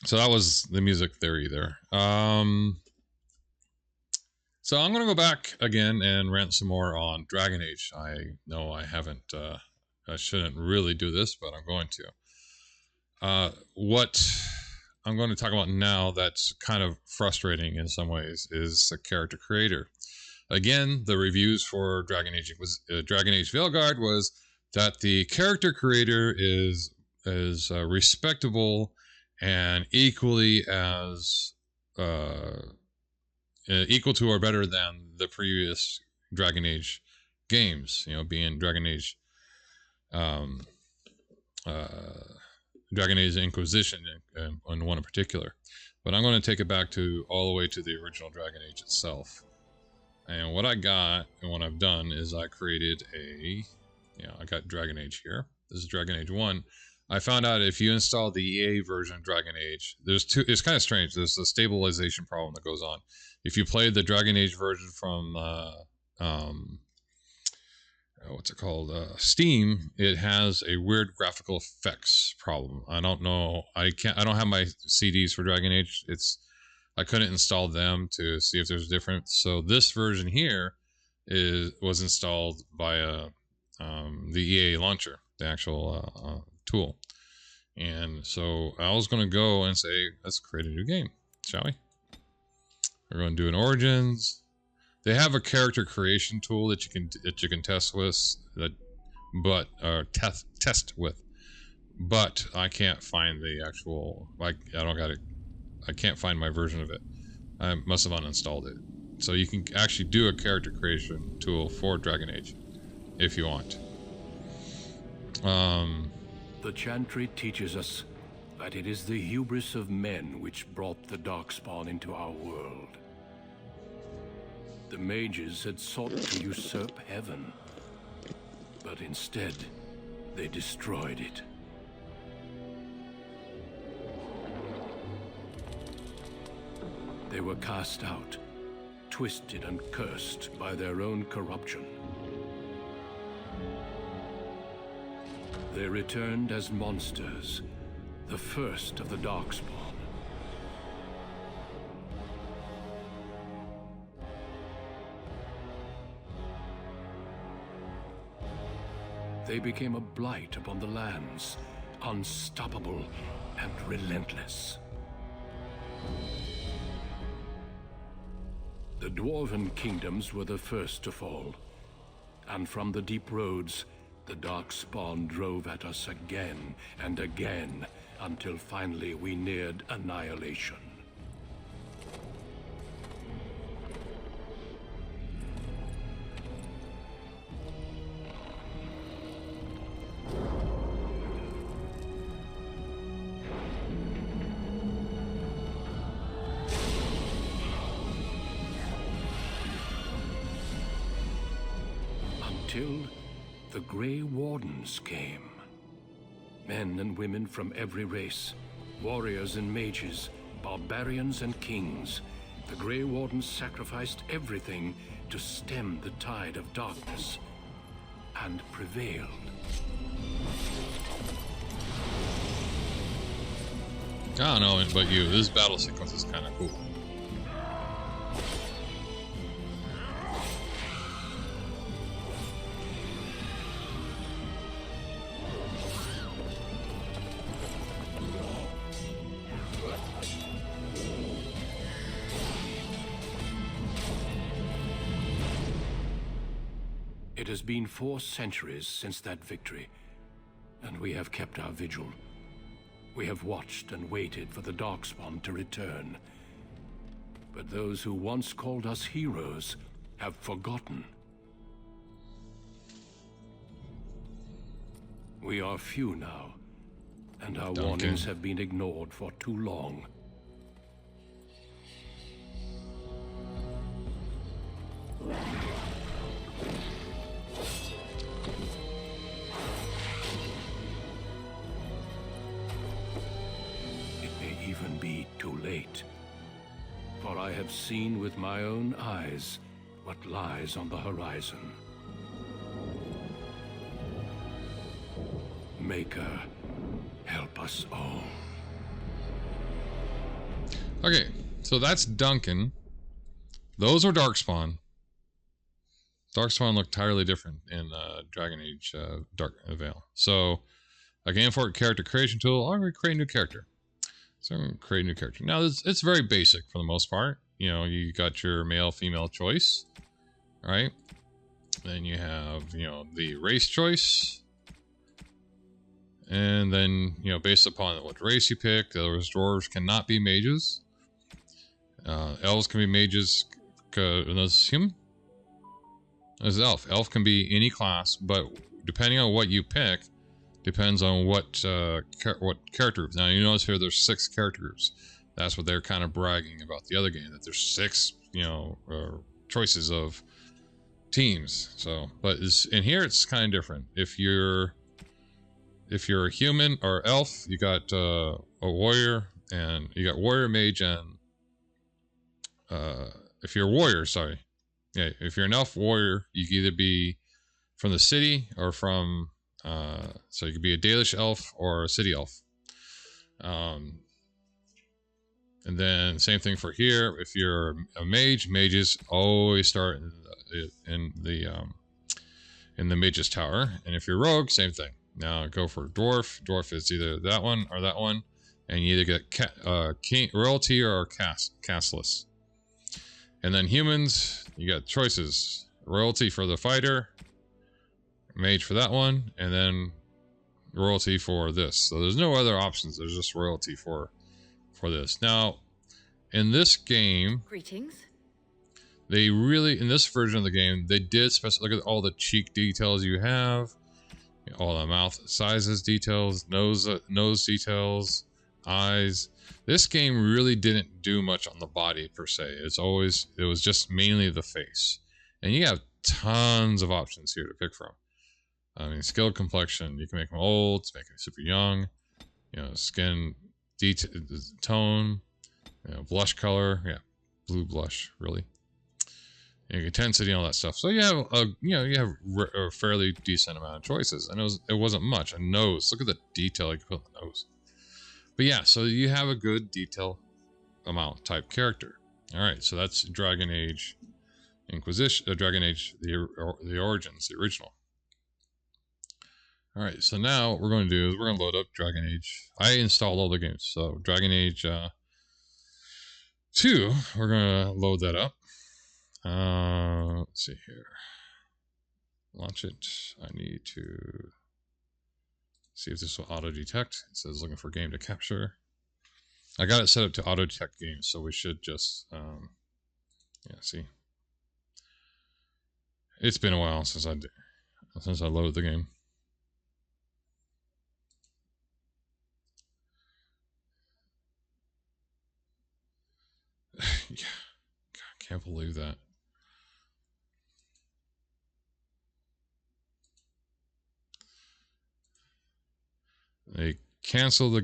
So that was the music theory there. So I'm going to go back again and rant some more on Dragon Age. I know I haven't, I shouldn't really do this, but I'm going to. What I'm going to talk about now that's kind of frustrating in some ways is the character creator. Again, the reviews for Dragon Age Veilguard was that the character creator is respectable and equally as equal to or better than the previous Dragon Age games. You know, being Dragon Age Inquisition and one in particular. But I'm going to take it back to all the way to the original Dragon Age itself. And what I got and what I've done is I created I got Dragon Age here. This is Dragon Age 1. I found out if you install the EA version of Dragon Age, it's kind of strange. There's a stabilization problem that goes on. If you played the Dragon Age version from, what's it called? Steam, it has a weird graphical effects problem. I don't know. I don't have my CDs for Dragon Age. I couldn't install them to see if there's a difference. So this version here was installed via the EA launcher, the actual tool. And so I was going to go and say, let's create a new game, shall we? We're going to do an Origins. They have a character creation tool that you can test with, test with. But I can't find the actual. I can't find my version of it. I must have uninstalled it. So you can actually do a character creation tool for Dragon Age, if you want. The Chantry teaches us that it is the hubris of men which brought the Darkspawn into our world. The mages had sought to usurp heaven, but instead, they destroyed it. They were cast out, twisted and cursed by their own corruption. They returned as monsters, the first of the Darkspawn. They became a blight upon the lands, unstoppable and relentless. The Dwarven kingdoms were the first to fall, and from the deep roads, the Darkspawn drove at us again and again, until finally we neared annihilation. Until the Grey Wardens came. Men and women from every race, warriors and mages, barbarians and kings. The Grey Wardens sacrificed everything to stem the tide of darkness, and prevailed. I don't know about you, this battle sequence is kind of cool. It has been 4 centuries since that victory, and we have kept our vigil. We have watched and waited for the Darkspawn to return. But those who once called us heroes have forgotten. We are few now, and our warnings have been ignored for too long. Even be too late. For I have seen with my own eyes what lies on the horizon. Maker, help us all. Okay, so that's Duncan. Those are Darkspawn. Darkspawn look entirely different in Dragon Age Dark Veil. So, again, for character creation tool, I'm going to create a new character. So I'm going to create a new character. Now, it's very basic for the most part. You know, you got your male-female choice, right? Then you have, you know, the race choice. And then, you know, based upon what race you pick, those dwarves cannot be mages. Elves can be mages. That's human. As elf. Elf can be any class, but depending on what you pick, depends on what character groups. Now you notice here there's 6 character groups. That's what they're kind of bragging about the other game, that there's 6, you know, choices of teams. So, but in here it's kind of different. If you're a human or elf, you got a warrior, and you got warrior, mage, and if you're a warrior, sorry. Yeah, if you're an elf warrior, you can either be from the city or from, so you could be a Dalish elf or a city elf. And then same thing for here. If you're a mage, mages always start in the mage's tower. And if you're rogue, same thing. Now go for dwarf. Dwarf is either that one or that one, and you either get king, royalty or castless. And then humans, you got choices. Royalty for the fighter, mage for that one, and then royalty for this. So there's no other options. There's just royalty for this. Now, in this game, Greetings. they really, in this version of the game, they did look at all the cheek details you have, all the mouth sizes details, nose details, eyes. This game really didn't do much on the body per se. It was just mainly the face. And you have tons of options here to pick from. I mean, skilled complexion, you can make them old, make them super young, you know, skin tone, you know, blush color, yeah, blue blush, really. You know, intensity and all that stuff. So you have a fairly decent amount of choices. And it wasn't much. A nose, look at the detail you can put on the nose. But yeah, so you have a good detail amount type character. All right, so that's Dragon Age Inquisition, Dragon Age the Origins, the original. All right, so now what we're going to do is we're going to load up Dragon Age. I installed all the games, so Dragon Age 2, we're going to load that up. Let's see here. Launch it. I need to see if this will auto-detect. It says looking for game to capture. I got it set up to auto-detect games, so we should just, yeah, see. It's been a while since I loaded the game. Yeah, God, can't believe that. They cancel the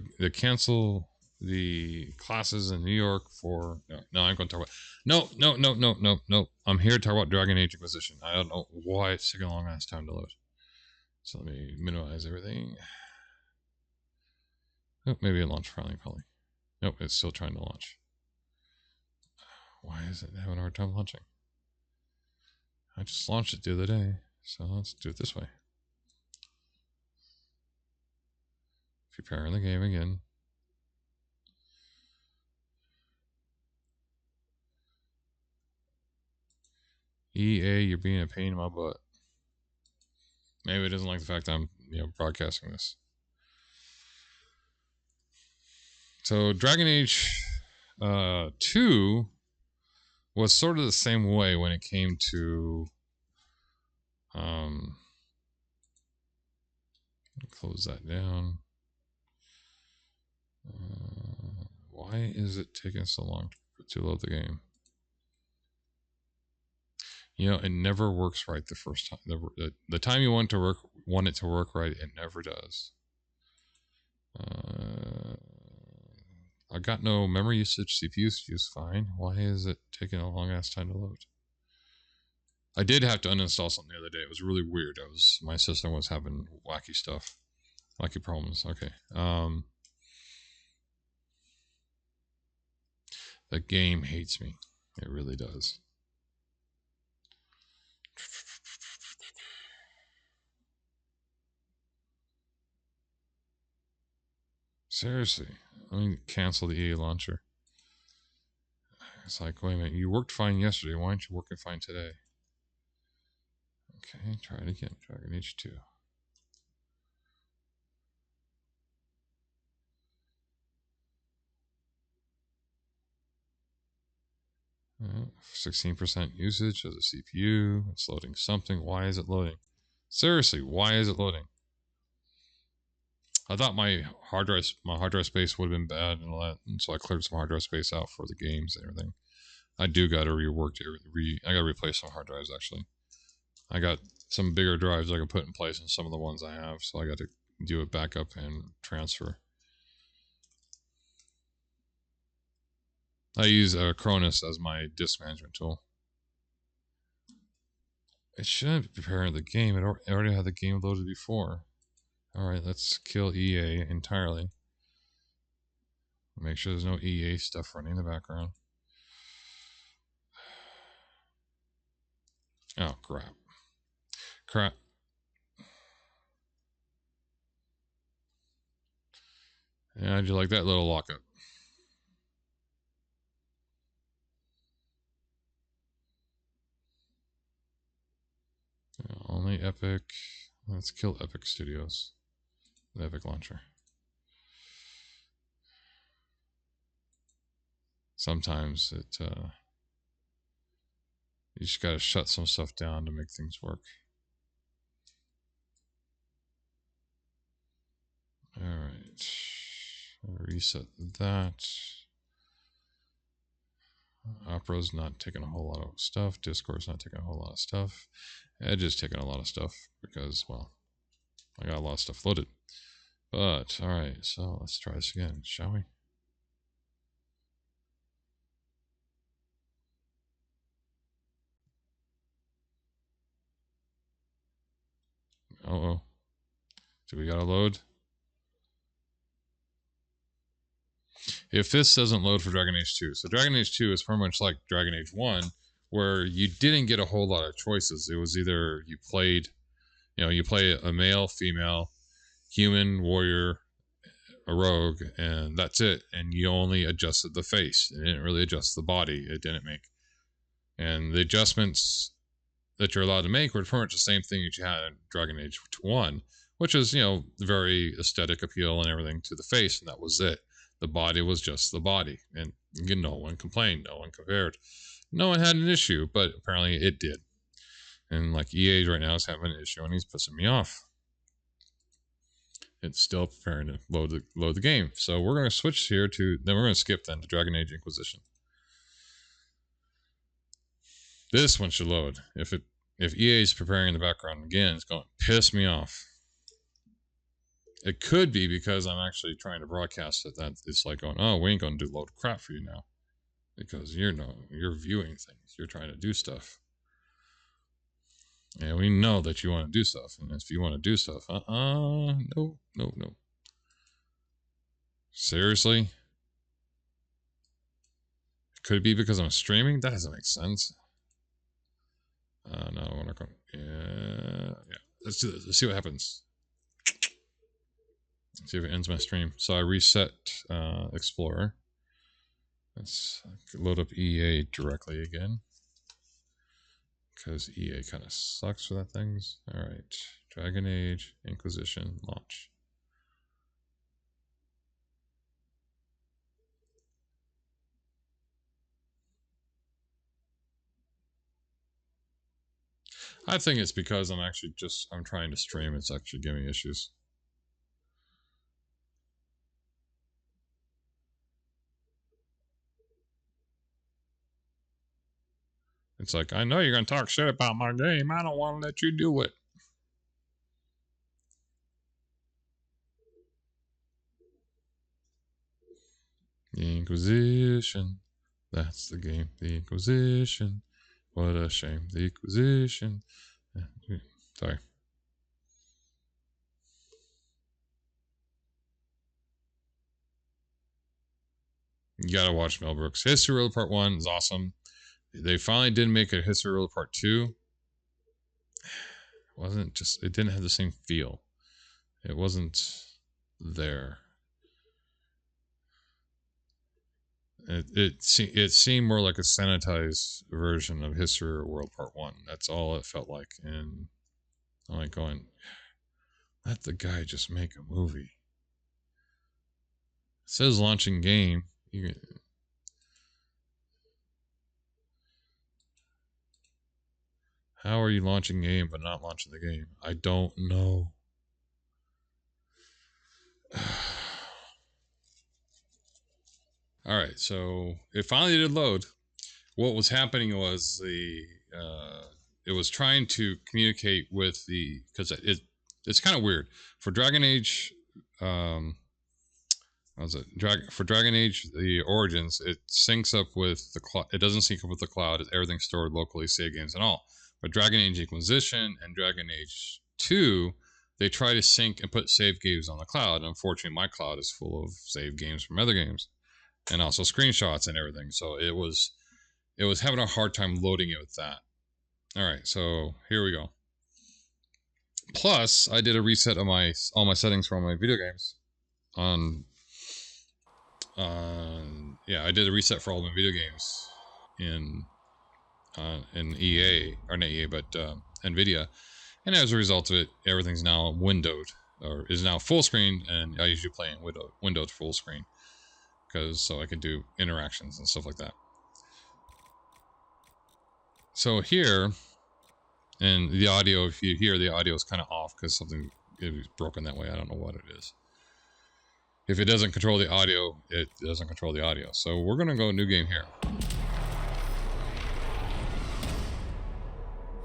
classes in New York for no. I'm going to talk about no. I'm here to talk about Dragon Age Inquisition. I don't know why it's taking a long ass time to load. So let me minimize everything. Oh, maybe it launched finally. Probably. Nope, it's still trying to launch. Why is it having a hard time launching? I just launched it the other day, so let's do it this way. Preparing the game again. EA, you're being a pain in my butt. Maybe it doesn't like the fact that I'm, broadcasting this. So Dragon Age 2 was sort of the same way when it came to close that down. Why is it taking so long to load the game? It never works right the first time. The time you want it to work right, it never does. I got no memory usage, CPU use fine. Why is it taking a long ass time to load? I did have to uninstall something the other day. It was really weird. My system was having wacky stuff, wacky problems. Okay. The game hates me. It really does. Seriously, let me cancel the EA launcher. It's like, wait a minute, you worked fine yesterday. Why aren't you working fine today? Okay, try it again. Dragon Age 2. 16% usage of the CPU. It's loading something. Why is it loading? Seriously, why is it loading? I thought my hard drive space would have been bad and all that, and so I cleared some hard drive space out for the games and everything. I do got to rework it. I got to replace some hard drives actually. I got some bigger drives I can put in place in some of the ones I have, so I got to do a backup and transfer. I use Cronus as my disk management tool. It shouldn't be preparing the game. It already had the game loaded before. Alright, let's kill EA entirely. Make sure there's no EA stuff running in the background. Oh, crap. Crap. Yeah, how'd you like that little lockup? Yeah, only Epic. Let's kill Epic Studios. The Epic launcher. Sometimes it, you just gotta shut some stuff down to make things work. Alright. Reset that. Opera's not taking a whole lot of stuff. Discord's not taking a whole lot of stuff. Edge is taking a lot of stuff because, well, I got a lot of stuff loaded. But, alright, so let's try this again, shall we? Uh-oh. Do we gotta load? If this doesn't load for Dragon Age 2, so Dragon Age 2 is pretty much like Dragon Age 1, where you didn't get a whole lot of choices. It was either you played, you play a male, female, human, warrior, a rogue, and that's it. And you only adjusted the face. It didn't really adjust the body. It didn't make. And the adjustments that you're allowed to make were pretty much the same thing that you had in Dragon Age 1, which is, very aesthetic appeal and everything to the face, and that was it. The body was just the body, and no one complained, no one compared, no one had an issue, but apparently it did. And like EA right now is having an issue, and he's pissing me off. It's still preparing to load the game, so we're going to switch here to. Then we're going to skip then to Dragon Age Inquisition. This one should load. If EA is preparing in the background again, it's going to piss me off. It could be because I'm actually trying to broadcast it. That it's like going, oh, we ain't going to do load crap for you now, because you're viewing things. You're trying to do stuff, and we know that you want to do stuff. And if you want to do stuff, no. Seriously, could it be because I'm streaming? That doesn't make sense. No, we're not going. Yeah. Let's do this. Let's see what happens. Let's see if it ends my stream. So I reset Explorer. Let's load up EA directly again, because EA kind of sucks for that things. All right, Dragon Age Inquisition launch. I think it's because I'm trying to stream. It's actually giving me issues. It's like, I know you're going to talk shit about my game. I don't want to let you do it. The Inquisition. That's the game. The Inquisition. What a shame. The Inquisition. Sorry. You gotta watch Mel Brooks. History World Part 1 is awesome. They finally did make a History World Part 2. It didn't have the same feel. It wasn't there. It seemed more like a sanitized version of History World Part 1. That's all it felt like. And I'm like going, let the guy just make a movie. It says launching game. How are you launching game but not launching the game? I don't know. All right, so it finally did load. What was happening was it was trying to communicate with because it's kind of weird for Dragon Age. For Dragon Age the Origins, it syncs up with the cloud. It doesn't sync up with the cloud. Everything's stored locally, save games and all. But Dragon Age Inquisition and Dragon Age 2, they try to sync and put save games on the cloud. And unfortunately, my cloud is full of save games from other games, and also screenshots and everything. So it was having a hard time loading it with that. All right, so here we go. Plus, I did a reset of all my settings for all my video games. I did a reset for all my video games in EA, or not EA, but NVIDIA, and as a result of it, everything's now windowed, or is now full screen, and I usually play in windowed full screen, so I can do interactions and stuff like that. So here, and the audio, if you hear, the audio is kind of off because something is broken that way. I don't know what it is. If it doesn't control the audio, it doesn't control the audio. So we're going to go new game here.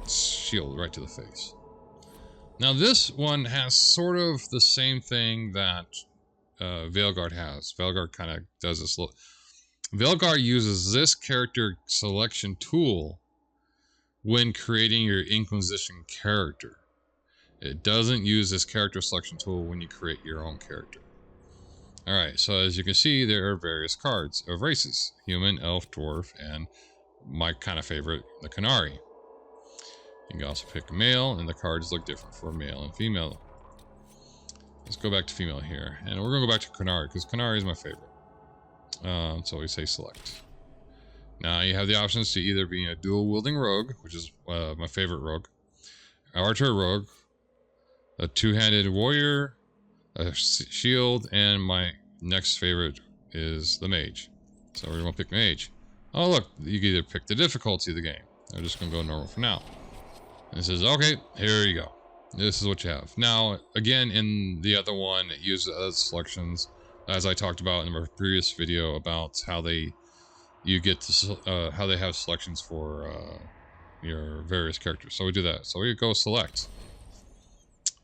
Shield right to the face. Now this one has sort of the same thing that Veilguard has. Veilguard kind of does this little... Veilguard uses this character selection tool when creating your Inquisition character. It doesn't use this character selection tool when you create your own character. Alright, so as you can see, there are various cards of races. Human, elf, dwarf, and my kind of favorite, the Qunari. You can also pick male, and the cards look different for male and female. Let's go back to female here. And we're going to go back to Qunari, because Qunari is my favorite. So we say select. Now you have the options to either be a dual-wielding rogue, which is my favorite rogue, archer rogue, a two-handed warrior, a shield, and my next favorite is the mage. So we're going to pick mage. Oh look, you can either pick the difficulty of the game. I'm just going to go normal for now. And it says, okay, here you go. This is what you have. Now, again, in the other one, it uses other selections, as I talked about in my previous video about how they have selections for your various characters. So we do that. So we go select.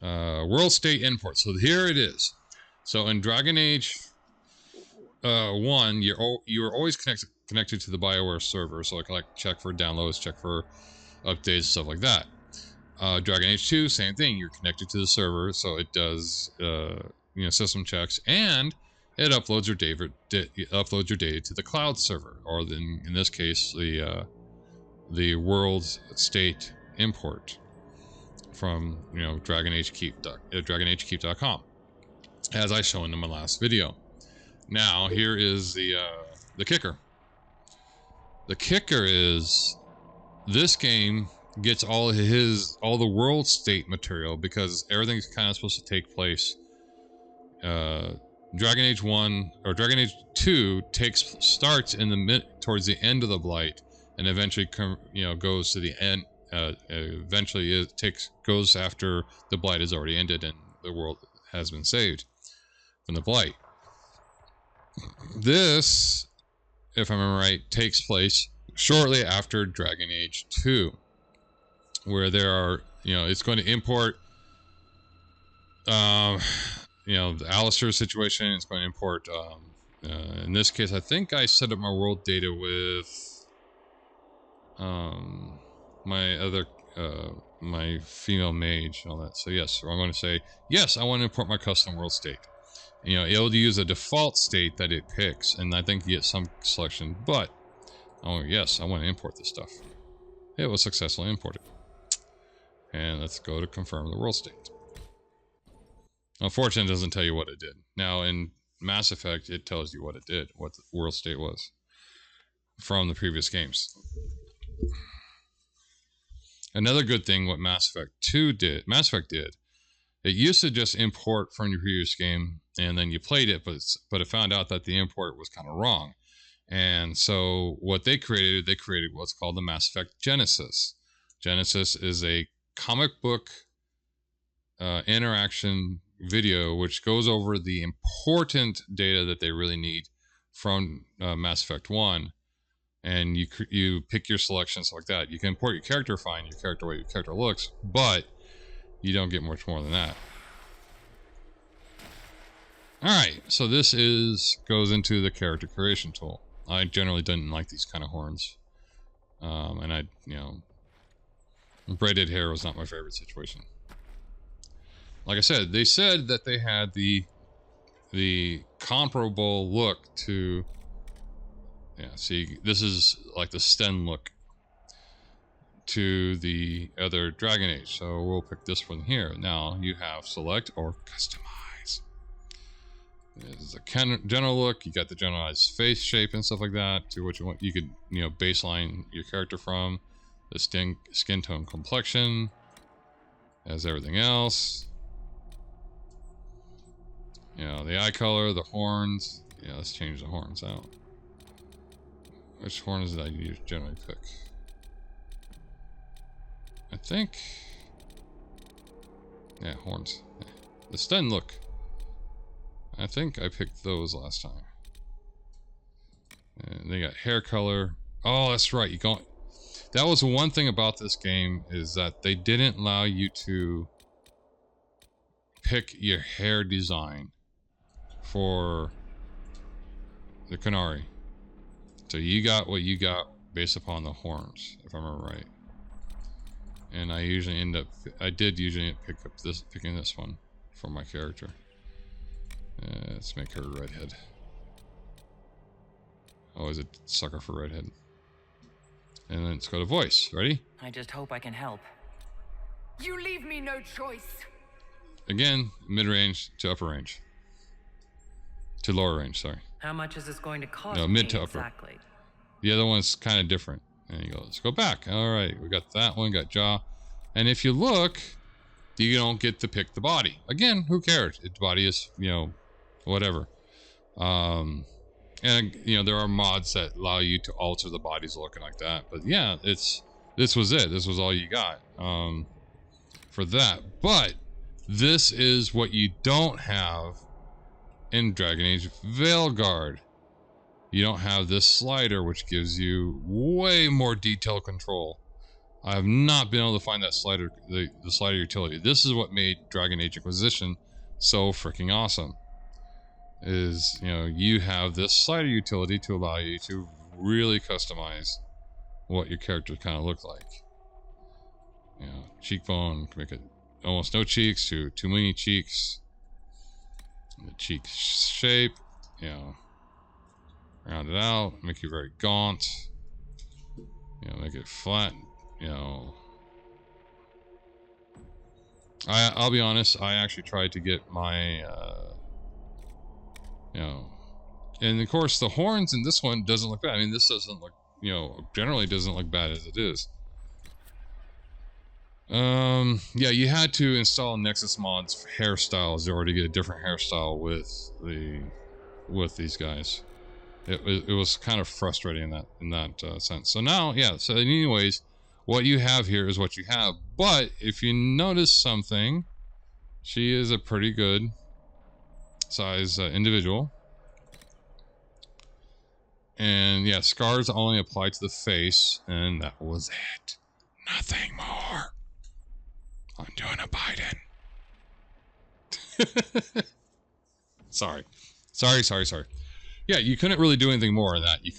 World state import. So here it is. So in Dragon Age 1, you're always connected to the BioWare server. So I can check for downloads, check for updates, stuff like that. Dragon Age 2, same thing. You're connected to the server, so it does system checks, and it uploads your data to the cloud server, or in this case the world state import from DragonAgeKeep.com, as I shown in my last video. Now here is the kicker. The kicker is this game gets all the world state material, because everything's kind of supposed to take place. Dragon Age 1 or Dragon Age 2 starts towards the end of the Blight, and eventually goes to the end. Eventually goes after the Blight is already ended and the world has been saved from the Blight. This, if I remember right, takes place shortly after Dragon Age 2, where there are, it's going to import, the Alistair situation. It's going to import, in this case, I think I set up my world data with, my female mage and all that. So yes, I'm going to say, yes, I want to import my custom world state. You know, it'll use a default state that it picks, and I think you get some selection, but, oh yes, I want to import this stuff. It was successfully imported. And let's go to confirm the world state. Unfortunately, it doesn't tell you what it did. Now, in Mass Effect, it tells you what it did, what the world state was from the previous games. Another good thing what Mass Effect did, it used to just import from your previous game, and then you played it, but it found out that the import was kind of wrong. And so what they created what's called the Mass Effect Genesis. Genesis is a comic book interaction video which goes over the important data that they really need from Mass Effect 1. And you pick your selections like that. You can import your character fine, your character way your character looks, but you don't get much more than that. Alright, so this goes into the character creation tool. I generally didn't like these kind of horns. And braided hair was not my favorite situation. Like I said, they said that they had the comparable look to... Yeah, see, this is like the Sten look to the other Dragon Age. So we'll pick this one here. Now you have select or customize. This is a general look. You got the generalized face shape and stuff like that to what you want. You could, baseline your character from the skin tone, complexion, as everything else. The eye color, the horns. Yeah, let's change the horns out. Which horns did I generally pick? I think... Yeah, horns. The Sten look. I think I picked those last time. And they got hair color. Oh, that's right. That was one thing about this game, is that they didn't allow you to pick your hair design for the Qunari. So you got what you got based upon the horns, if I remember right. And I did usually picking this one for my character. Let's make her a redhead. Always a sucker for redhead. And then let's go to voice. Ready? I just hope I can help. You leave me no choice. Again, mid-range to upper range. To lower range, sorry. How much is this going to cost? No, mid to upper. Exactly. The other one's kind of different. And you go, let's go back. All right, we got that one, got jaw. And if you look, you don't get to pick the body. Again, who cares? The body is, whatever. And, there are mods that allow you to alter the bodies looking like that. But yeah, this was it. This was all you got for that. But this is what you don't have in Dragon Age Veilguard. You don't have this slider, which gives you way more detailed control. I have not been able to find that slider, the slider utility. This is what made Dragon Age Inquisition so freaking awesome. Is, you have this slider utility to allow you to really customize what your character kind of look like. Cheekbone, can make it almost no cheeks to too many cheeks. The cheek shape, round it out, make you very gaunt. Make it flat. I'll be honest. I actually tried to get my, and of course the horns in this one doesn't look bad. I mean, this doesn't look, generally doesn't look bad as it is. Yeah, you had to install Nexus mods for hairstyles in order to get a different hairstyle with these guys. It was kind of frustrating in that sense. So now, yeah. So anyways, what you have here is what you have. But if you notice something, she is a pretty good size individual. And yeah, scars only apply to the face, and that was it. Nothing more. I'm doing a Biden. Sorry. Yeah, you couldn't really do anything more than that. You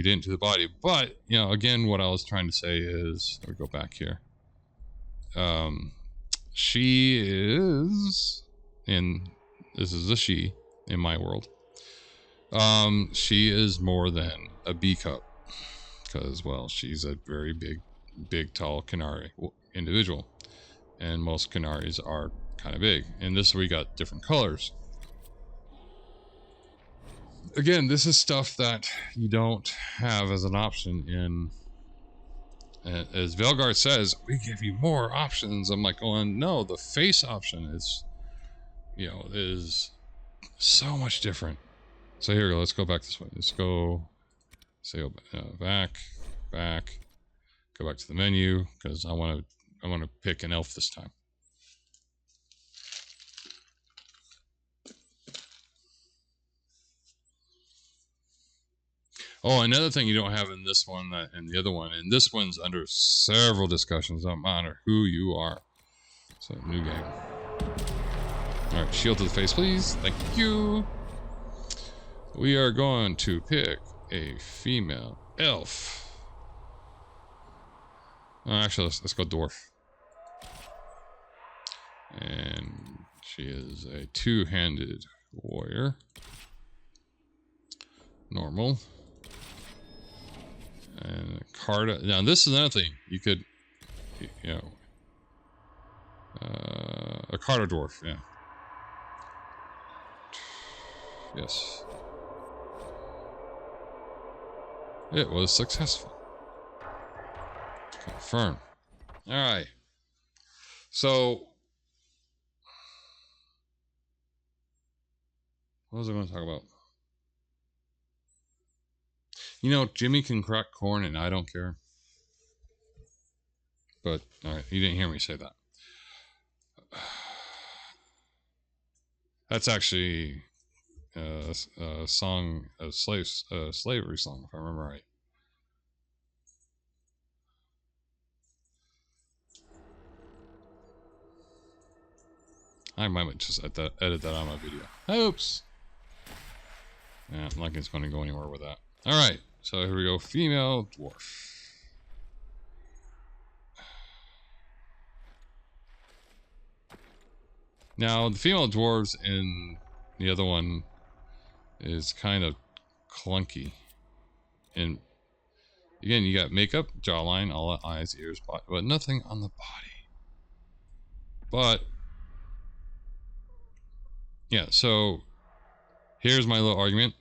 didn't do the body. But, again, what I was trying to say is, let me go back here. She is in this is a she in my world. She is more than a B cup because, well, she's a very big, tall Qunari individual, and most Qunnaris are kind of big. And this we got different colors. Again, this is stuff that you don't have as an option in. As Veilguard says, we give you more options. I'm like going, no, the face option is, is so much different. So here we go. Let's go back this way. Let's go. Say back. Go back to the menu because I want to pick an elf this time. Oh, another thing you don't have in this one and the other one, and this one's under several discussions. Don't matter who you are. So, new game. All right, shield to the face, please. Thank you. We are going to pick a female elf. Actually, let's go dwarf. And she is a two-handed warrior. Normal. And Carta. Now, this is another thing. You could, a Carta dwarf, yeah. Yes. It was successful. Confirm. Alright. So, what was I going to talk about? Jimmy can crack corn and I don't care. But, alright, you didn't hear me say that. That's actually a song, a slavery song, if I remember right. I might just edit that on my video. Oops! Yeah, I'm not like it's going to go anywhere with that. Alright, so here we go. Female dwarf. Now, the female dwarves in the other one is kind of clunky. And again, you got makeup, jawline, all the eyes, ears, body, but nothing on the body. But yeah, so here's my little argument.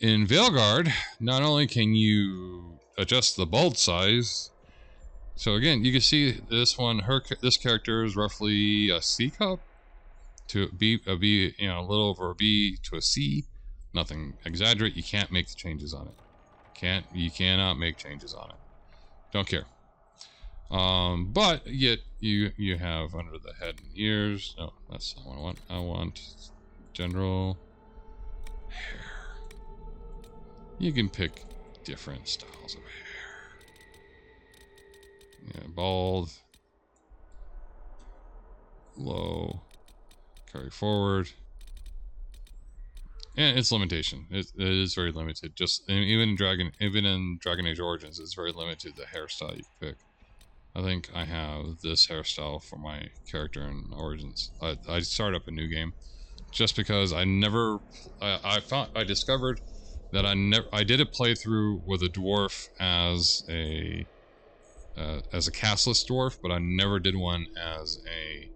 In Veilguard, not only can you adjust the bulb size, so again, you can see this one, this character is roughly a C cup to a B, a little over a B to a C. Nothing exaggerate. You can't make the changes on it. You cannot make changes on it. Don't care. But yet you have under the head and ears. No, that's not what I want. I want general hair. You can pick different styles of hair. Yeah, bald, low, carry forward. And its limitation. It is very limited. Just even in Dragon Age Origins, it's very limited the hairstyle you can pick. I think I have this hairstyle for my character in Origins. I start up a new game just because I discovered that I did a playthrough with a dwarf as a castless dwarf, but I never did one as a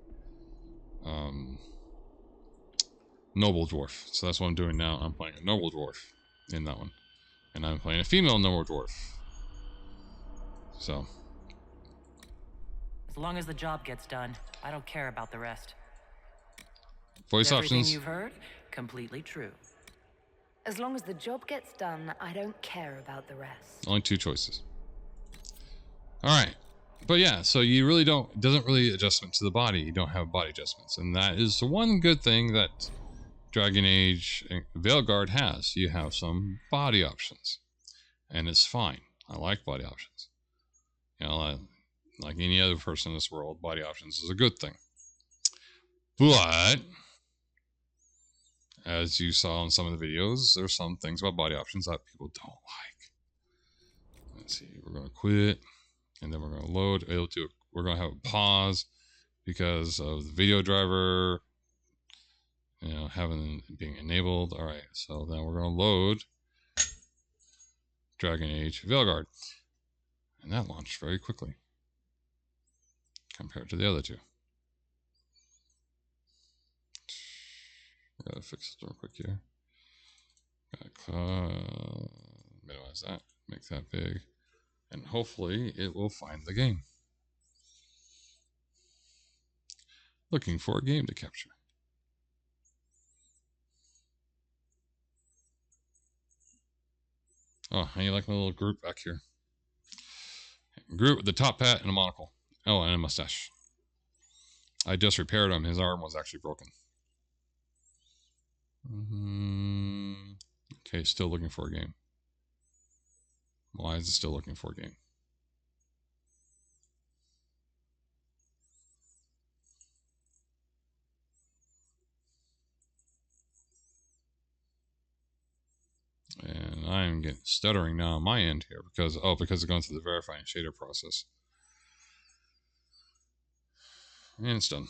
noble dwarf. So that's what I'm doing now. I'm playing a noble dwarf in that one, and I'm playing a female noble dwarf. So as long as the job gets done, I don't care about the rest. Voice Everything options. You've heard, completely true. As long as the job gets done, I don't care about the rest. Only two choices. Alright. But yeah, so you really doesn't really adjustment to the body. You don't have body adjustments. And that is the one good thing that Dragon Age Veilguard has. You have some body options. And it's fine. I like body options. Like any other person in this world, body options is a good thing. But as you saw in some of the videos, there's some things about body options that people don't like. Let's see, we're going to quit, and then we're going to load. We're going to have a pause because of the video driver. you know, having being enabled. All right, so then we're going to load Dragon Age Veilguard, and that launched very quickly compared to the other two. Gotta fix this real quick here. Gotta minimize that, make that big, and hopefully it will find the game. Looking for a game to capture. Oh, how you like my little Groot back here? Groot with the top hat and a monocle. Oh, and a mustache. I just repaired him. His arm was actually broken. Okay, still looking for a game. Why is it still looking for a game? And I'm getting stuttering now on my end here because it's going through the verifying shader process. And it's done.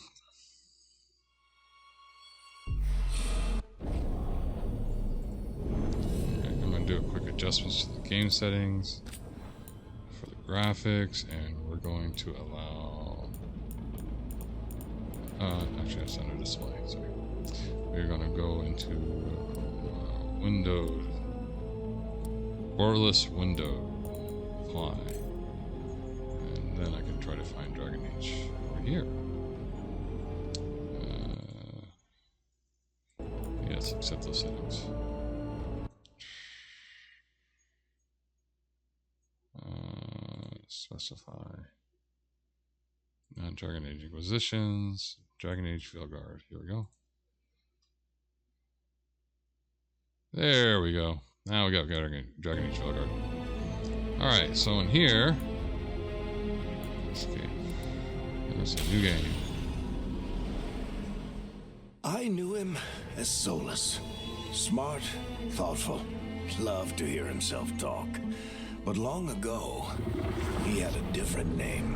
Okay, I'm going to do a quick adjustments to the game settings for the graphics, and we're going to allow. Actually, that's under display. Sorry. We're going to go into Windows. Borderless window, apply, and then I can try to find Dragon Age over here. Yes, accept those settings. Specify. Dragon Age Inquisitions, Dragon Age Veilguard. Here we go. There we go. Now we got Dragon Age Veilguard. Alright, so in here, escape. There's a new game. I knew him as Solus. Smart, thoughtful, loved to hear himself talk. But long ago, he had a different name.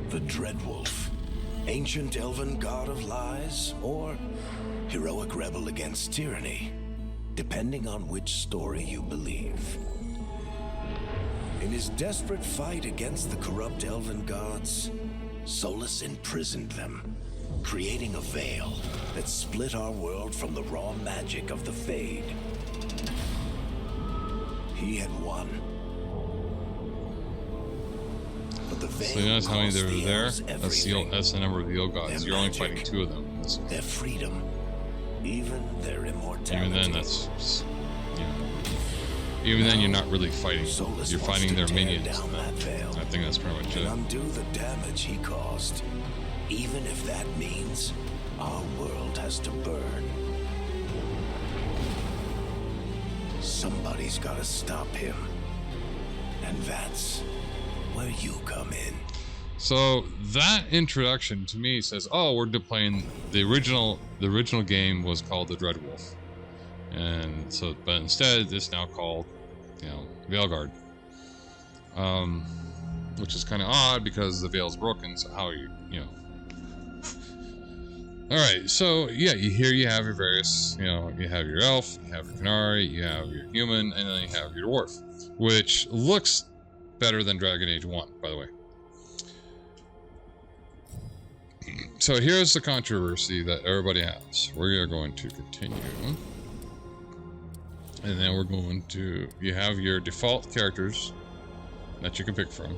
The Dreadwolf. Ancient elven god of lies, or heroic rebel against tyranny. Depending on which story you believe. In his desperate fight against the corrupt elven gods, Solus imprisoned them, creating a veil that split our world from the raw magic of the Fade. He had won. But the veil so you notice how many there cost were the there? elves everything. That's the number of the old gods. Their You're only magic, fighting 2 of them. their freedom, even their immortality. Even then, that's, you know, even then you're not really fighting. Solus You're wants fighting to their tear minions. down that veil I think that's pretty much and it. undo the damage he caused, even if that means our world has to burn. Somebody's got to stop him, and that's where you come in. So that introduction to me says, "Oh, we're playing the original. The original game was called the Dreadwolf, and so, but instead it's now called, you know, Veilguard, which is kind of odd because the veil's broken. So how are you know?" All right, so yeah, here you have your various, you know, you have your elf, you have your Canary, you have your human, and then you have your dwarf, which looks better than Dragon Age 1, by the way. So here's the controversy that everybody has. We are going to continue. And then we're going to, you have your default characters that you can pick from.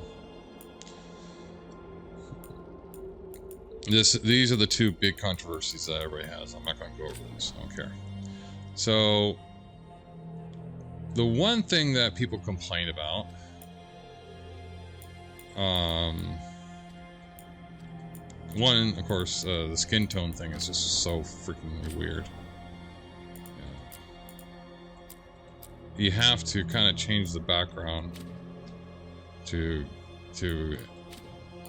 These are the 2 big controversies that everybody has. I'm not going to go over this. I don't care. So the one thing that people complain about, one, of course, the skin tone thing is just so freaking weird. You have to kind of change the background to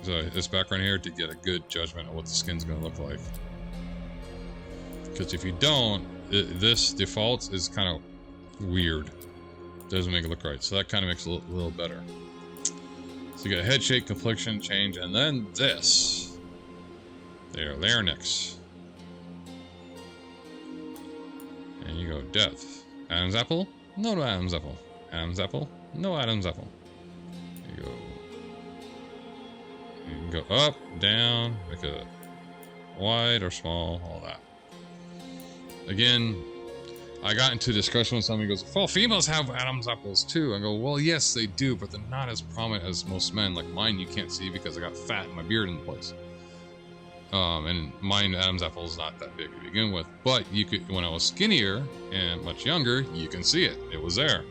this background here to get a good judgment of what the skin's going to look like. Because if you don't, this default is kind of weird. Doesn't make it look right. So that kind of makes it a little better. So you got head shape, complexion change, and then this. There, larynx. You go death. Adam's apple? No Adam's apple. Adam's apple? No Adam's apple. You can go up, down, make it wide or small, all that. Again, I got into a discussion with somebody who goes, well, females have Adam's apples too. I go, well, yes, they do, but they're not as prominent as most men. Like mine, you can't see because I got fat and my beard in place. And mine, Adam's apple is not that big to begin with. But you could, when I was skinnier and much younger, you can see it. It was there.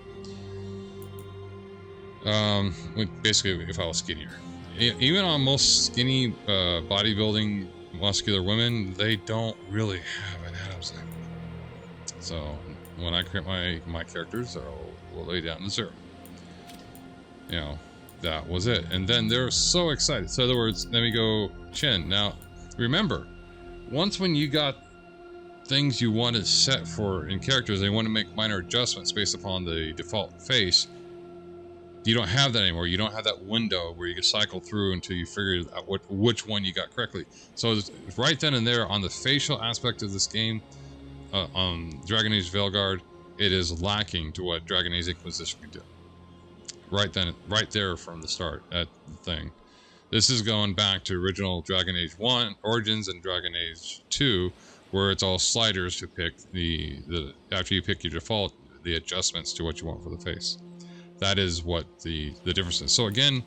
Basically, if I was skinnier. Even on most skinny, bodybuilding, muscular women, they don't really have an Adam's apple. So when I create my characters, we'll lay down to 0. You know, that was it. And then they're so excited. So in other words, let me go chin. Now, remember, once when you got things you want to set for in characters, they want to make minor adjustments based upon the default face. You don't have that anymore. You don't have that window where you can cycle through until you figure out which one you got correctly. So right then and there on the facial aspect of this game, on Dragon Age Veilguard, it is lacking to what Dragon Age Inquisition could do. Right there from the start, that thing. This is going back to original Dragon Age 1 Origins and Dragon Age 2, where it's all sliders to pick the after you pick your default, the adjustments to what you want for the face. That is what the difference is. So again,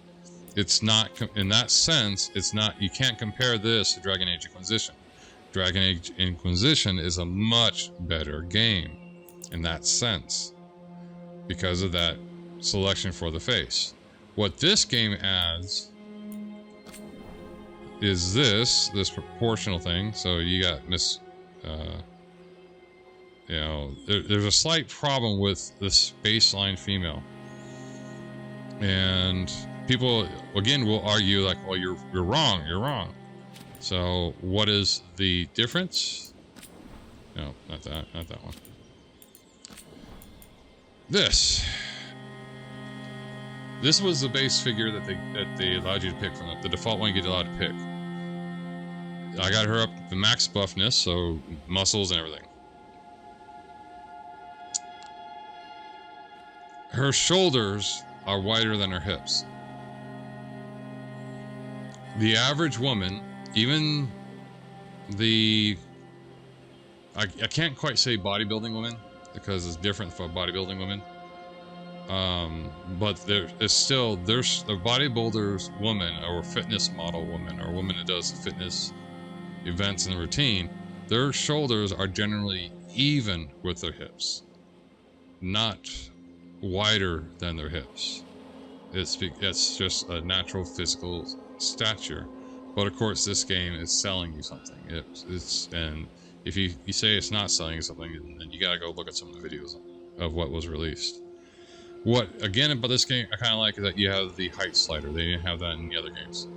it's not, in that sense, it's not, you can't compare this to Dragon Age Inquisition. Dragon Age Inquisition is a much better game in that sense because of that selection for the face. What this game adds is this proportional thing. So you got you know, there's a slight problem with this baseline female. And people, again, will argue like, well, you're wrong. So what is the difference? No, not that one. This was the base figure that they allowed you to pick from the default one you get allowed to pick. I got her up to max buffness, so muscles and everything. Her shoulders are wider than her hips. The average woman, even I can't quite say bodybuilding women because it's different for bodybuilding women. But there's the bodybuilders woman or fitness model woman or woman that does fitness events and routine. Their shoulders are generally even with their hips, not wider than their hips. It's just a natural physical stature. But of course, this game is selling you something. And if you say it's not selling you something, then you gotta go look at some of the videos of what was released. What again about this game I kind of like is that you have the height slider. They didn't have that in the other games.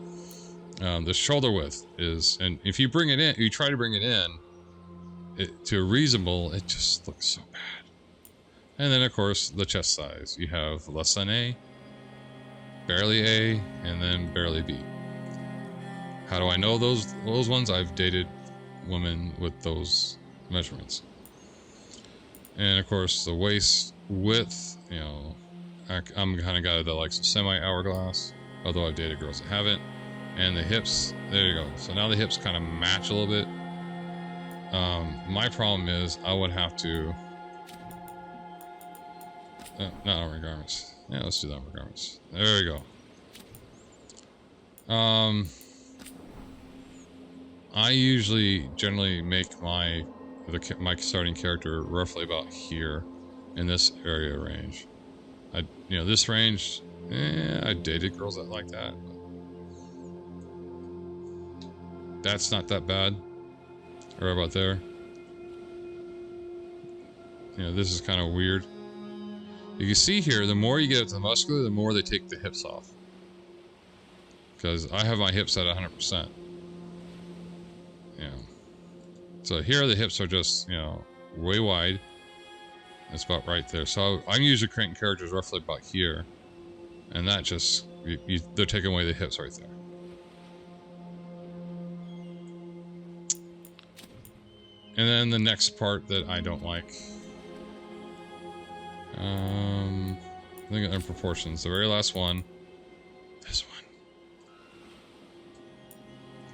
The shoulder width is, and if you bring it in, you try to bring it in to a reasonable, it just looks so bad. And then of course the chest size. You have less than A, barely A, and then barely B. How do I know those ones? I've dated women with those measurements. And of course the waist width, you know, I'm the kind of guy that likes a semi-hourglass, although I've dated girls that haven't. And the hips, there you go. So now the hips kind of match a little bit. My problem is I would have to not undergarments. Yeah, let's do the undergarments. There we go. I generally make my starting character roughly about here in this area range. This range, I dated girls that like that. That's not that bad. Or about there. This is kind of weird. You can see here, the more you get to the muscular, the more they take the hips off. Because I have my hips at 100%. So here the hips are just, way wide. It's about right there. So I'm usually creating characters roughly about here. And that just, they're taking away the hips right there. And then the next part that I don't like I think in proportions. The very last one. This one.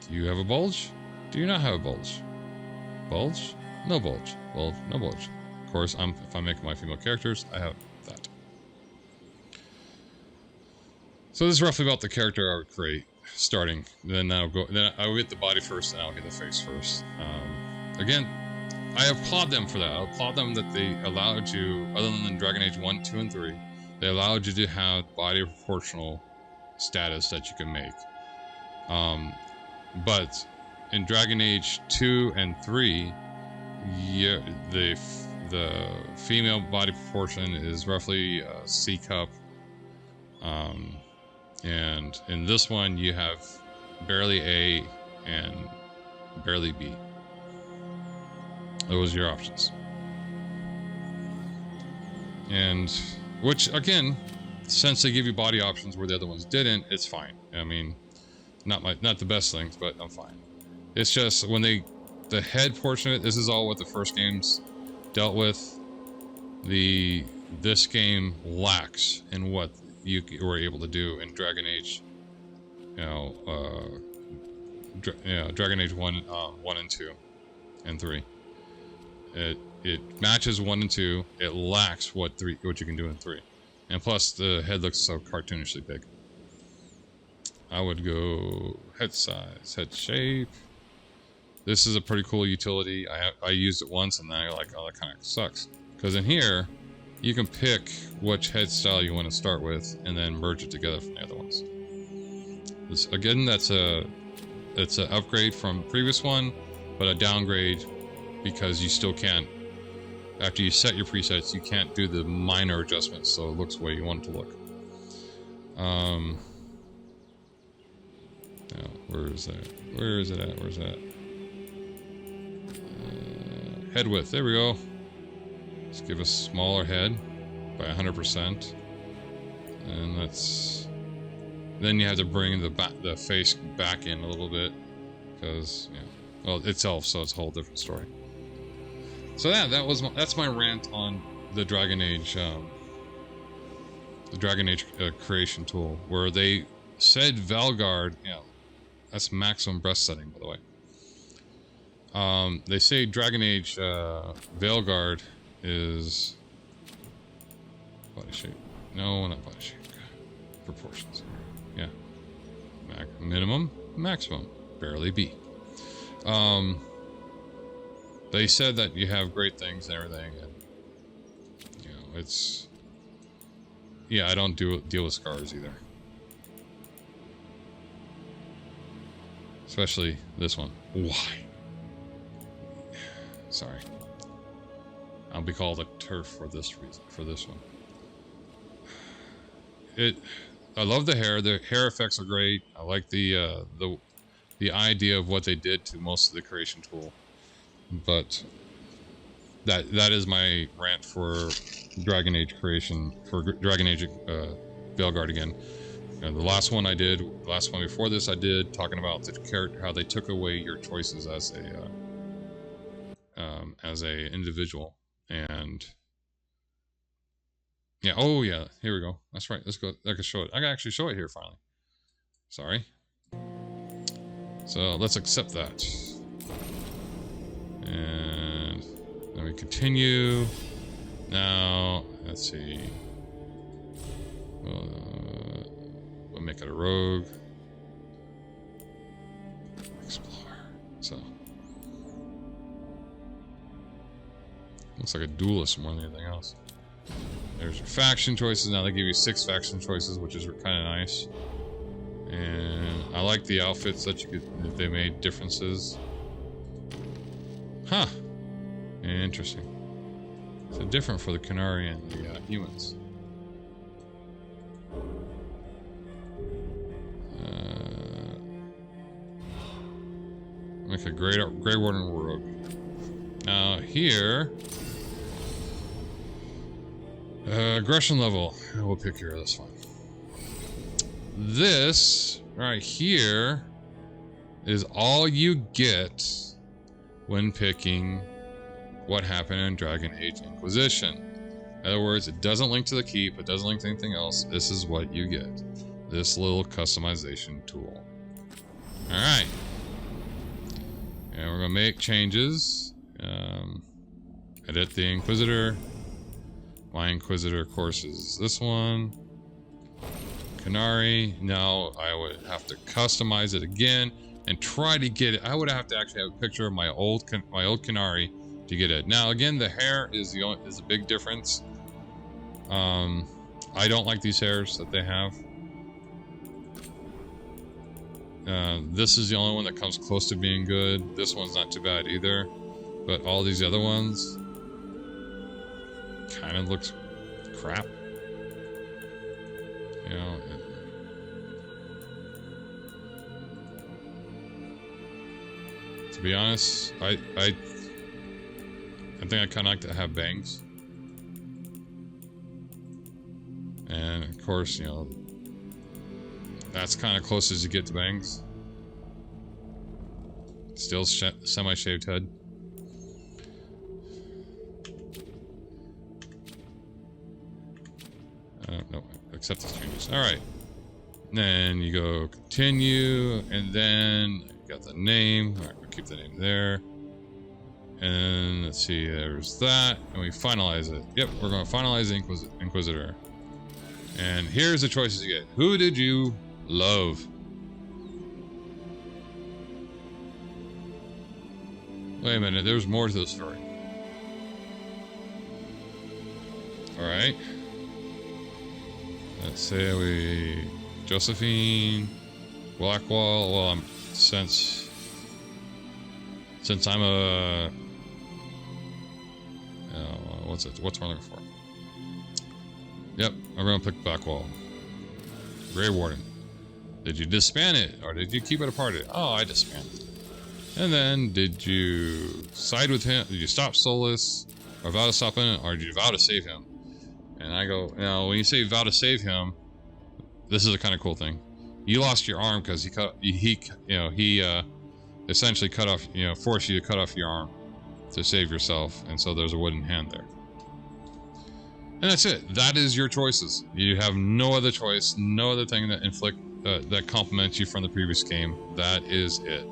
Do you have a bulge? Do you not have a bulge? Bulge? No bulge. Bulge? No bulge. Of course, if I'm making my female characters, I have that. So this is roughly about the character I would create, starting. Then I'll get the body first, and I'll get the face first. Again, I applaud them for that. I applaud them that they allowed you, other than Dragon Age 1, 2, and 3, they allowed you to have body proportional status that you can make. But in Dragon Age 2 and 3, the female body proportion is roughly C cup. And in this one, you have barely A and barely B. Those are your options. And, which, again, since they give you body options where the other ones didn't, it's fine. I mean, not the best things, but I'm fine. It's just, when the head portion of it, this is all what the first games dealt with. This game lacks in what you were able to do in Dragon Age, Dragon Age 1 and 2 and 3. It matches 1 and 2. It lacks what you can do in 3, and plus the head looks so cartoonishly big. I would go head size, head shape. This is a pretty cool utility. I used it once and then I like, oh, that kind of sucks. Because in here, you can pick which head style you want to start with and then merge it together from the other ones. Again, it's an upgrade from the previous one, but a downgrade because you still can't, after you set your presets, you can't do the minor adjustments so it looks the way you want it to look. Now, where is that? Where is it at? Where's that? Head width, there we go. Let's give a smaller head by 100%. And then you have to bring the face back in a little bit because, well, it's elf, so it's a whole different story. So that's my rant on the Dragon Age creation tool, where they said Veilguard, that's maximum breast setting, by the way. They say Dragon Age Veilguard is body shape. No, not body shape. Proportions. Yeah. Minimum, maximum. Barely B. They said that you have great things and everything, and it's. Yeah, I don't deal with scars either. Especially this one. Why? Sorry. I'll be called a turf for this reason. For this one. I love the hair. The hair effects are great. I like the idea of what they did to most of the creation tool. But that is my rant for Dragon Age creation, for Dragon Age Veilguard again. The last one before this I did, talking about the character, how they took away your choices as a individual, and yeah, oh yeah, here we go. That's right. Let's go. I can show it. I can actually show it here finally. Sorry. So let's accept that, and then we continue. Now let's see. We'll make it a rogue. Explore. So looks like a duelist more than anything else. There's your faction choices. Now they give you 6 faction choices, which is kind of nice. And I like the outfits that they made differences. Huh. Interesting. So different for the Canary and the humans. Make a Grey Warden rogue. Now here, aggression level. We'll pick here this one. This right here is all you get when picking what happened in Dragon Age Inquisition. In other words, it doesn't link to the keep, it doesn't link to anything else. This is what you get. This little customization tool. Alright. And we're going to make changes. Edit the Inquisitor. My Inquisitor course is this one. Canary. Now I would have to customize it again and try to get it. I would have to actually have a picture of my old Canary to get it. Now again, the hair is a big difference. I don't like these hairs that they have. This is the only one that comes close to being good. This one's not too bad either. But all these other ones kind of looks crap. You know. To be honest, I think I kind of like to have bangs. And of course, you know, that's kind of close as you get to bangs. Still semi-shaved head. No, accept these changes. Alright. Then you go continue, and then you got the name. Alright, we'll keep the name there. And let's see, there's that. And we finalize it. Yep, we're going to finalize the Inquisitor. And here's the choices you get. Who did you love? Wait a minute, there's more to the story. Alright. Let's say Josephine, Blackwall. Well, since I'm a what's what am I looking for? Yep, I'm gonna pick Blackwall. Grey Warden. Did you disband it or did you keep it a part of it? Oh, I disbanded it. And then did you side with him? Did you stop Solus or vow to stop him, or did you vow to save him? And I go, you know, when you say vow to save him, this is a kind of cool thing. You lost your arm because he essentially cut off, you know, forced you to cut off your arm to save yourself, and so there's a wooden hand there. And that's it. That is your choices. You have no other choice, no other thing that that complements you from the previous game. That is it.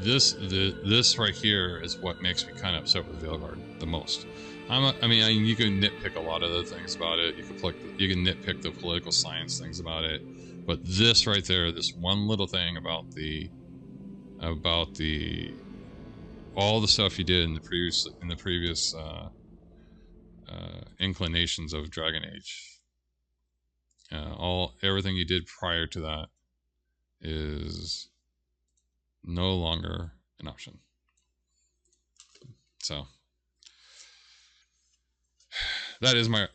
This right here is what makes me kind of upset with Veilguard the most. I mean, you can nitpick a lot of the things about it. You can nitpick the political science things about it, but this right there, this one little thing about all the stuff you did in the previous inclinations of Dragon Age, everything you did prior to that is no longer an option. So that is my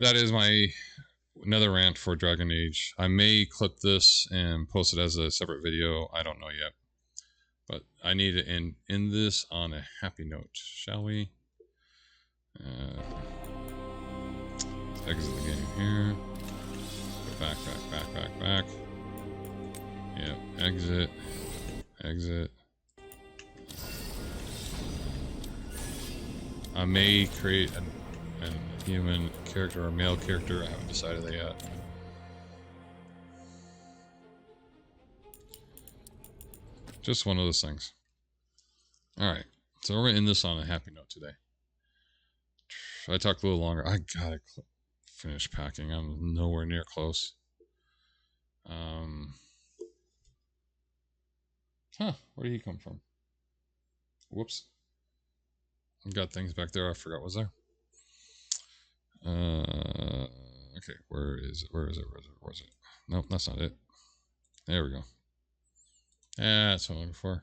another rant for Dragon Age. I may clip this and post it as a separate video. I don't know yet, but I need to end this on a happy note, shall we? Exit the game here. Go back. Yep, exit. I may create a human character or a male character. I haven't decided that yet. Just one of those things. Alright, so we're going to end this on a happy note today. I talked a little longer. I gotta finish packing. I'm nowhere near close. Where did he come from? Whoops. Got things back there I forgot was there. Okay, where is it? Nope, that's not it. There we go. That's what I'm looking for.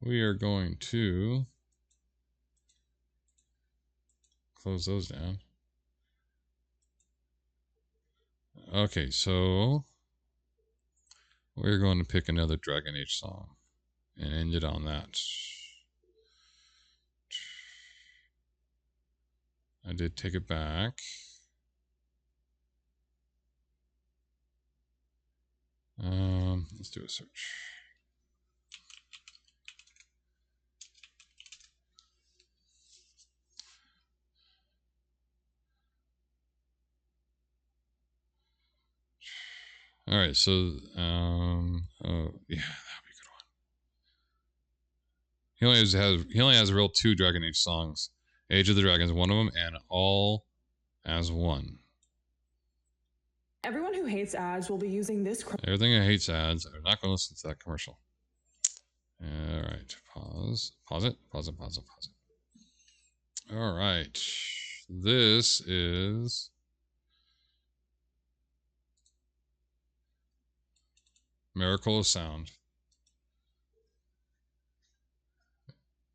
We are going to close those down. Okay, so we're going to pick another Dragon Age song and end it on that. I did take it back. Let's do a search. All right, so yeah, that'd be a good one. He only has real 2 Dragon Age songs. Age of the Dragons, one of them, and All as One. Everyone who hates ads will be using this. Everything that hates ads, I'm not going to listen to that commercial. All right, pause it. All right, this is Miracle of Sound.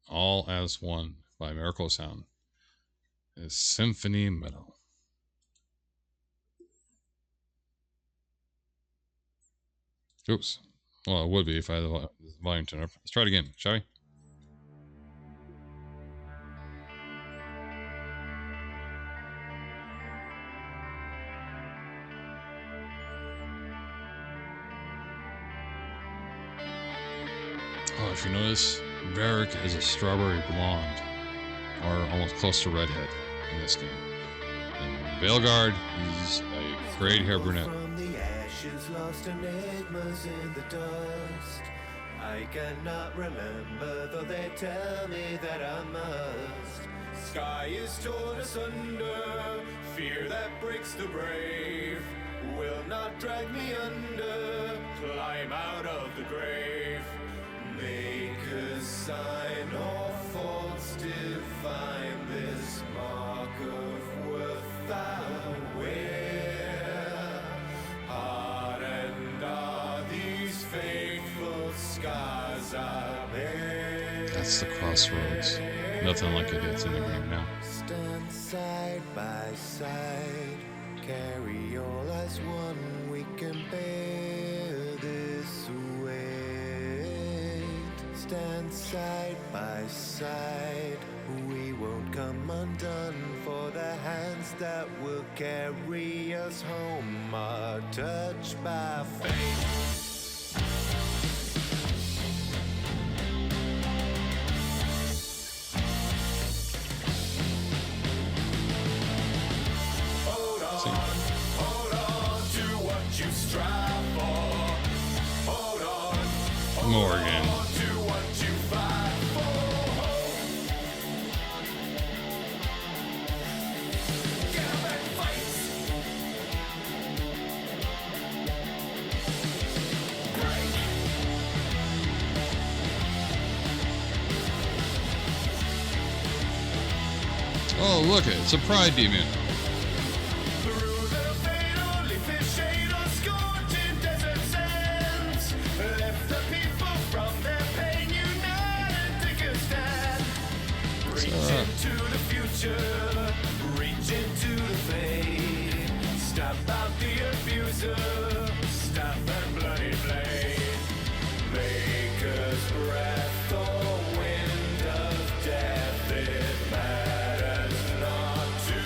All as One by Miracle of Sound. Is symphony metal. Oops. Well, it would be if I had the volume turned up. Let's try it again, shall we? Oh, if you notice, Varric is a strawberry blonde, or almost close to redhead in this game. In Veilguard, he's a great hair brunette. From the ashes, lost enigmas in the dust. I cannot remember, though they tell me that I must. Sky is torn asunder, fear that breaks the brave will not drag me under, climb out of the grave. Make a sign or faults divine, this mark of worth I wear. Hardened are these faithful scars I bear. That's the crossroads. Nothing like it is in the game now. Stand side by side, carry all as one, we can bear this weight. Stand side by side, we won't come undone, for the hands that will carry us home are touched by fate. Morgan. Oh, look it, it's a pride demon. Into the future, reach into the fade, stop out the abuser, stop that bloody blade, maker's breath or wind of death, it matters not to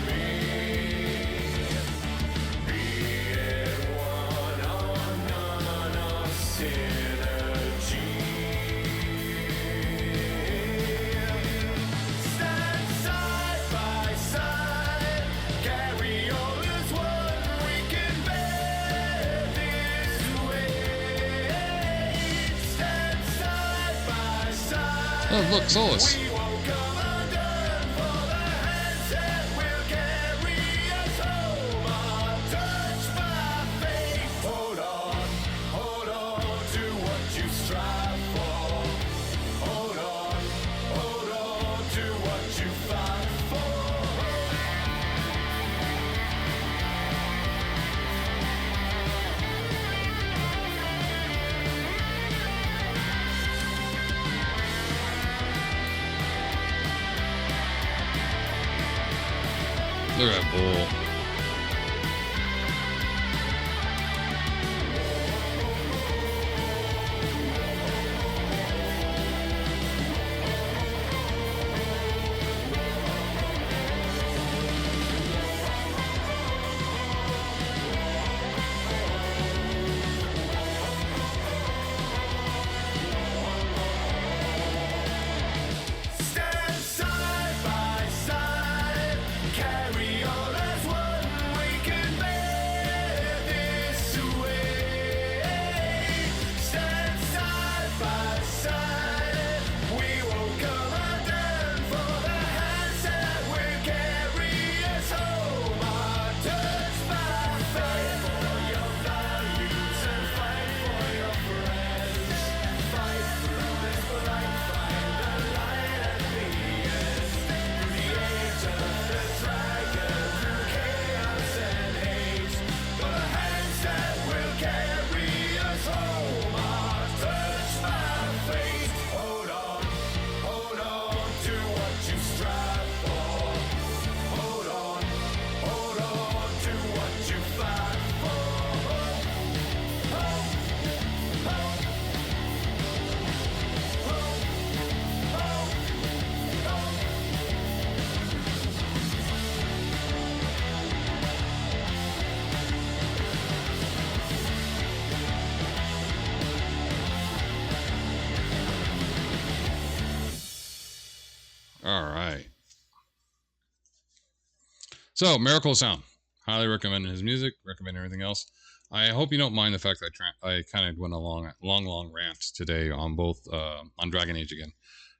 me, be it one or none of synergy. Oh, look, Solus. Look at that bull. Stand side by side, carry all as one. All right. So, Miracle Sound. Highly recommend his music. Recommend everything else. I hope you don't mind the fact that I kind of went a long rant today on both on Dragon Age again.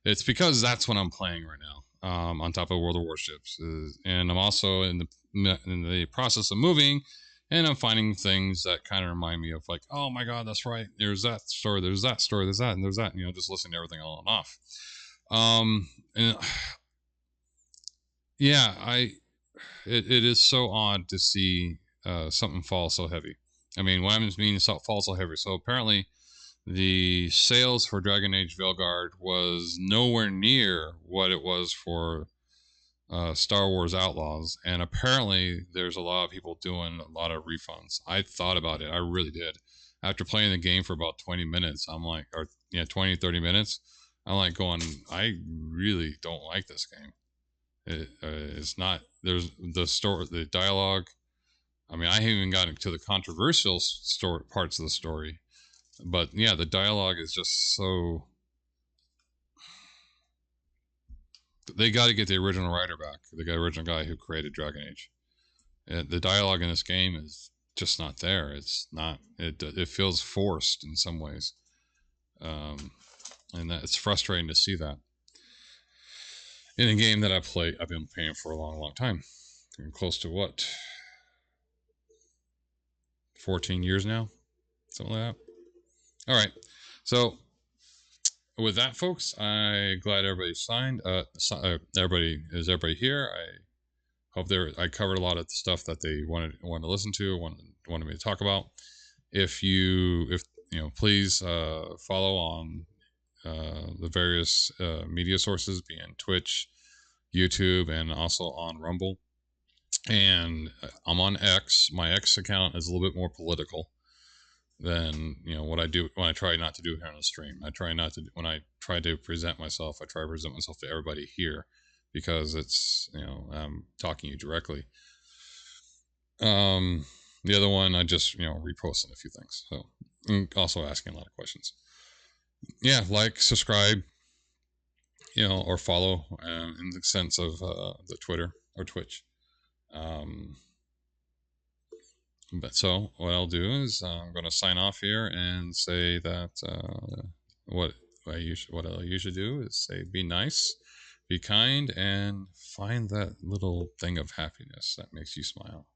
It's because that's what I'm playing right now. On top of World of Warships, and I'm also in the process of moving, and I'm finding things that kind of remind me of like, oh my god, that's right. There's that story. There's that story. There's that, and there's that. You know, just listening to everything on and off. And yeah, it is so odd to see something fall so heavy. I mean, what I mean fall so heavy. So apparently, the sales for Dragon Age Veilguard was nowhere near what it was for Star Wars Outlaws, and apparently there's a lot of people doing a lot of refunds. I thought about it, I really did. After playing the game for about 20 minutes, I'm like, 20-30 minutes, I'm like going, I really don't like this game. It's not, there's the story, the dialogue. I mean, I haven't even gotten to the controversial parts of the story, but yeah, the dialogue is just so. They got to get the original writer back, the original guy who created Dragon Age. The dialogue in this game is just not there. It's not. It feels forced in some ways, and it's frustrating to see that in a game that I've been playing for a long time, and close to what, 14 years now, something like that. All right, so with that, folks, I'm glad everybody signed. Everybody here? I hope I covered a lot of the stuff that they wanted to listen to, wanted me to talk about. If you please follow on the various media sources, being Twitch, YouTube, and also on Rumble. And I'm on X. My X account is a little bit more political than what I do when I try not to do here on the stream. When I try to present myself, I try to present myself to everybody here because it's I'm talking to you directly. The other one I just reposting a few things, so and also asking a lot of questions. Yeah, like, subscribe, or follow in the sense of the Twitter or Twitch. But so what I'll do is I'm going to sign off here and say that what I usually do is say be nice, be kind, and find that little thing of happiness that makes you smile.